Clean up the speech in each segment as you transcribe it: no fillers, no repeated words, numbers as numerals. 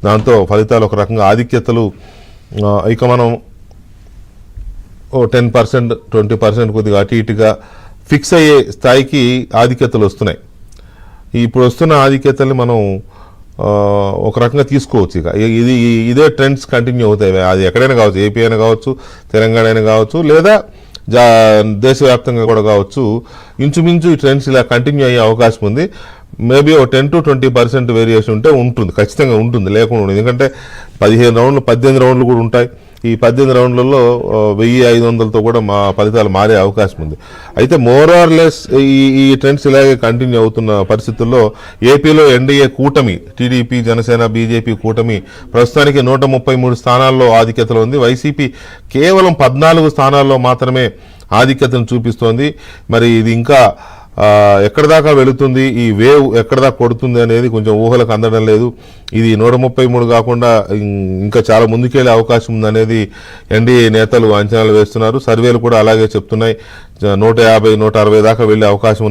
దాంతో ఫలితాలు ఒక రకంగా ఆధిక్యతలు ఇక మనం 10%, 20% కొద్దిగా అటు ఇటుగా ఫిక్స్ అయ్యే స్థాయికి ఆధిక్యతలు వస్తున్నాయి. ఇప్పుడు వస్తున్న ఆధిక్యతల్ని మనం ఒక రకంగా తీసుకోవచ్చు. ఇక ఇదే ట్రెండ్స్ కంటిన్యూ అవుతాయి. అది ఎక్కడైనా కావచ్చు, ఏపీ అయినా కావచ్చు, తెలంగాణ అయినా కావచ్చు, లేదా దేశవ్యాప్తంగా కూడా కావచ్చు. ఇంచుమించు ఈ ట్రెండ్స్ ఇలా కంటిన్యూ అయ్యే అవకాశం ఉంది. మేబీ 10 to 20% వేరియేషన్ ఉంటే ఉంటుంది, ఖచ్చితంగా ఉంటుంది, లేకుండా ఉండదు. ఎందుకంటే 15 రౌండ్లు 18 రౌండ్లు కూడా ఉంటాయి. ఈ 18 రౌండ్లలో 1500తో కూడా మా ఫలితాలు మారే అవకాశం ఉంది. అయితే మోర్ ఆర్ లెస్ ఈ ట్రెండ్స్ ఇలాగే కంటిన్యూ అవుతున్న పరిస్థితుల్లో ఏపీలో ఎన్డీఏ కూటమి, టీడీపీ, జనసేన, బీజేపీ కూటమి ప్రస్తుతానికి 133 స్థానాల్లో ఆధిక్యతలో ఉంది. వైసీపీ కేవలం 14 స్థానాల్లో మాత్రమే ఆధిక్యతను చూపిస్తోంది. మరి ఇది ఇంకా ఎక్కడి దాకా వెళుతుంది, ఈ వేవ్ ఎక్కడ దాకా కొడుతుంది అనేది కొంచెం ఊహలకు అందడం లేదు. ఇది 133 కాకుండా ఇంకా చాలా ముందుకెళ్లే అవకాశం ఉందనేది ఎన్డీఏ నేతలు అంచనాలు వేస్తున్నారు. సర్వేలు కూడా అలాగే చెప్తున్నాయి. 150, 160 దాకా వెళ్లే అవకాశం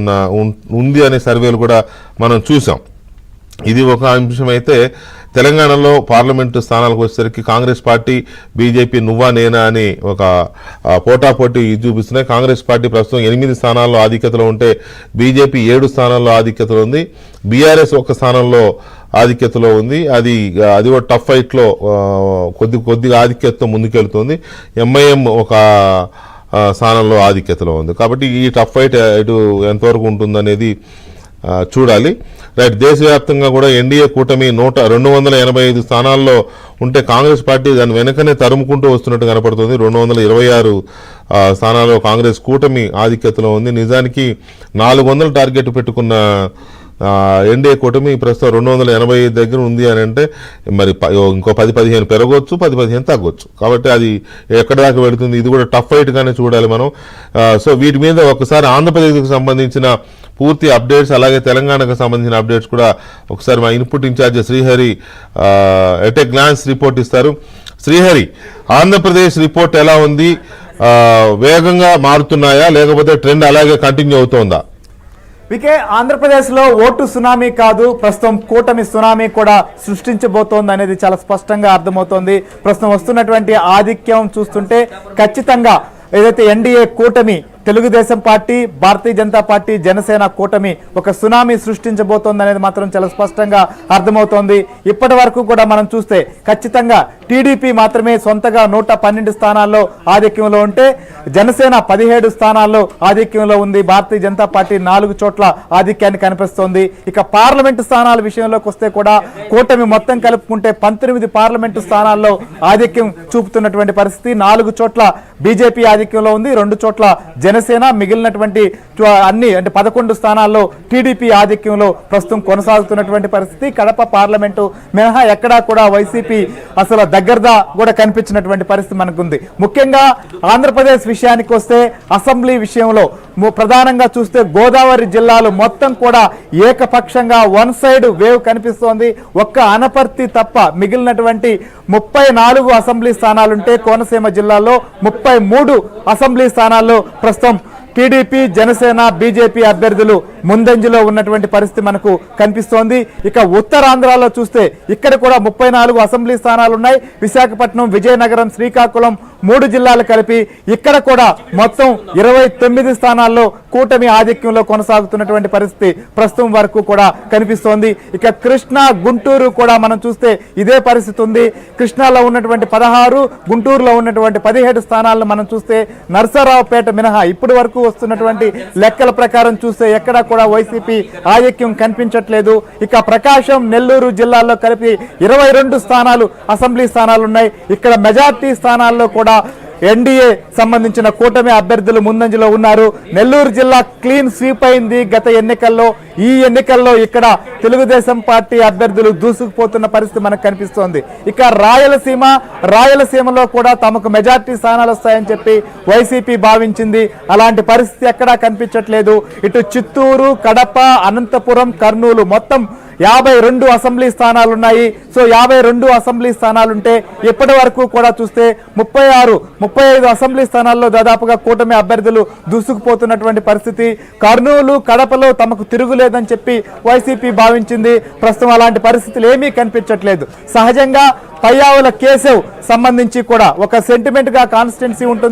ఉంది అనే సర్వేలు కూడా మనం చూసాం. ఇది ఒక అంశం. అయితే తెలంగాణలో పార్లమెంటు స్థానాలకు వచ్చేసరికి కాంగ్రెస్ పార్టీ, బీజేపీ నువ్వా నేనా అని ఒక పోటాపోటీ చూపిస్తున్నాయి. కాంగ్రెస్ పార్టీ ప్రస్తుతం 8 స్థానాల్లో ఆధిక్యతలో ఉంటే బీజేపీ 7 స్థానాల్లో ఆధిక్యతలో ఉంది. బీఆర్ఎస్ 1 స్థానంలో ఆధిక్యతలో ఉంది. అది కూడా టఫ్ ఫైట్లో కొద్దిగా ఆధిక్యతతో ముందుకెళ్తుంది. ఎంఐఎం ఒక స్థానంలో ఆధిక్యతలో ఉంది. కాబట్టి ఈ టఫ్ ఫైట్ ఇటు ఎంతవరకు ఉంటుందనేది చూడాలి. రైట్. దేశవ్యాప్తంగా కూడా ఎన్డీఏ కూటమి 285 స్థానాల్లో ఉంటే కాంగ్రెస్ పార్టీ దాని వెనకనే తరుముకుంటూ వస్తున్నట్టు కనపడుతుంది. 226 స్థానాల్లో కాంగ్రెస్ కూటమి ఆధిక్యతలో ఉంది. నిజానికి 400 టార్గెట్ పెట్టుకున్న ఎన్డీఏ కూటమి ప్రస్తుతం 285 దగ్గర ఉంది అని అంటే మరి ఇంకో 10-15 పెరగవచ్చు, 10-15 తగ్గొచ్చు. కాబట్టి అది ఎక్కడ దాకా వెళుతుంది, ఇది కూడా టఫ్ ఫైట్ గానే చూడాలి మనం. సో వీటి మీద ఒకసారి ఆంధ్రప్రదేశ్కి సంబంధించిన పూర్తి అప్డేట్స్, అలాగే తెలంగాణకు సంబంధించిన అప్డేట్స్ కూడా ఒకసారి మా input incharge Srihari at a glance report ఇస్తారు. శ్రీహరి, ఆంధ్రప్రదేశ్ రిపోర్ట్ ఎలా ఉంది? వేగంగా మారుతున్నాయా లేకపోతే ట్రెండ్ అలాగే కంటిన్యూ అవుతోందా? వికే, ఆంధ్రప్రదేశ్లో ఓటు సునామీ కాదు, ప్రస్తుతం కూటమి సునామీ కూడా సృష్టించబోతోంది అనేది చాలా స్పష్టంగా అర్థమవుతోంది. ప్రస్తుతం వస్తున్నటువంటి ఆధిక్యం చూస్తుంటే ఖచ్చితంగా ఏదైతే ఎన్డీఏ కూటమి, తెలుగుదేశం పార్టీ, భారతీయ జనతా పార్టీ, జనసేన కూటమి ఒక సునామీ సృష్టించబోతోంది అనేది మాత్రం చాలా స్పష్టంగా అర్థమవుతోంది. ఇప్పటి వరకు కూడా మనం చూస్తే ఖచ్చితంగా టీడీపీ మాత్రమే సొంతగా 112 స్థానాల్లో ఆధిక్యంలో ఉంటే జనసేన 17 స్థానాల్లో ఆధిక్యంలో ఉంది. భారతీయ జనతా పార్టీ 4 చోట్ల ఆధిక్యాన్ని కనిపిస్తోంది. ఇక పార్లమెంటు స్థానాల విషయంలోకి వస్తే కూడా కూటమి మొత్తం కలుపుకుంటే 19 పార్లమెంటు స్థానాల్లో ఆధిక్యం చూపుతున్నటువంటి పరిస్థితి. 4 చోట్ల బీజేపీ ఆధిక్యంలో ఉంది, 2 చోట్ల జనసేన, మిగిలినటువంటి అన్ని అంటే 11 స్థానాల్లో టీడీపీ ఆధిక్యంలో ప్రస్తుతం కొనసాగుతున్నటువంటి పరిస్థితి. కడప పార్లమెంటు మినహా ఎక్కడా కూడా వైసీపీ అసలు దగ్గరదా కూడా కనిపించినటువంటి పరిస్థితి మనకుంది. ముఖ్యంగా ఆంధ్రప్రదేశ్ విషయానికి వస్తే అసెంబ్లీ విషయంలో ప్రధానంగా చూస్తే గోదావరి జిల్లాలు మొత్తం కూడా ఏకపక్షంగా వన్ సైడ్ వేవ్ కనిపిస్తోంది. ఒక్క అనపర్తి తప్ప మిగిలినటువంటి 34 అసెంబ్లీ స్థానాలుంటే కోనసీమ జిల్లాలో 33 అసెంబ్లీ స్థానాల్లో ప్రస్తుతం టీడీపీ, జనసేన, బీజేపీ అభ్యర్థులు ముందంజలో ఉన్నటువంటి పరిస్థితి మనకు కనిపిస్తోంది. ఇక ఉత్తరాంధ్రలో చూస్తే ఇక్కడ కూడా 34 అసెంబ్లీ స్థానాలు ఉన్నాయి. విశాఖపట్నం, విజయనగరం, శ్రీకాకుళం 3 జిల్లాలు కలిపి ఇక్కడ కూడా మొత్తం 29 స్థానాల్లో కూటమి ఆధిక్యంలో కొనసాగుతున్నటువంటి పరిస్థితి ప్రస్తుతం వరకు కూడా కనిపిస్తోంది. ఇక కృష్ణా, గుంటూరు కూడా మనం చూస్తే ఇదే పరిస్థితి ఉంది. కృష్ణాలో ఉన్నటువంటి 16, గుంటూరులో ఉన్నటువంటి 17 స్థానాలను మనం చూస్తే నర్సరావుపేట మినహా ఇప్పటి వరకు వస్తున్నటువంటి లెక్కల ప్రకారం చూస్తే ఎక్కడా కూడా వైసీపీ ఆధిక్యం కనిపించట్లేదు. ఇక ప్రకాశం, నెల్లూరు జిల్లాల్లో కలిపి 22 స్థానాలు అసెంబ్లీ స్థానాలు ఉన్నాయి. ఇక్కడ మెజార్టీ స్థానాల్లో కూడా ఎన్డీఏ సంబంధించిన కూటమి అభ్యర్థులు ముందంజలో ఉన్నారు. నెల్లూరు జిల్లా క్లీన్ స్వీప్ అయింది గత ఎన్నికల్లో. ఈ ఎన్నికల్లో ఇక్కడ తెలుగుదేశం పార్టీ అభ్యర్థులు దూసుకుపోతున్న పరిస్థితి మనకు కనిపిస్తోంది. ఇక రాయలసీమలో కూడా తమకు మెజార్టీ స్థానాలు వస్తాయని చెప్పి వైసీపీ భావించింది. అలాంటి పరిస్థితి ఎక్కడా కనిపించట్లేదు. ఇటు చిత్తూరు, కడప, అనంతపురం, కర్నూలు మొత్తం 52 అసెంబ్లీ స్థానాలు ఉన్నాయి. సో 52 అసెంబ్లీ స్థానాలుంటే ఇప్పటి వరకు కూడా చూస్తే 35 అసెంబ్లీ స్థానాల్లో దాదాపుగా కూటమి అభ్యర్థులు దూసుకుపోతున్నటువంటి పరిస్థితి. కర్నూలు, కడపలో తమకు తిరుగులేదని చెప్పి వైసీపీ భావించింది. ప్రస్తుతం అలాంటి పరిస్థితులు ఏమీ కనిపించట్లేదు. సహజంగా పయ్యావుల కేశవ్ సంబంధించి కూడా ఒక సెంటిమెంట్ గా కాన్స్టిట్యున్సీ ఉంటుంది.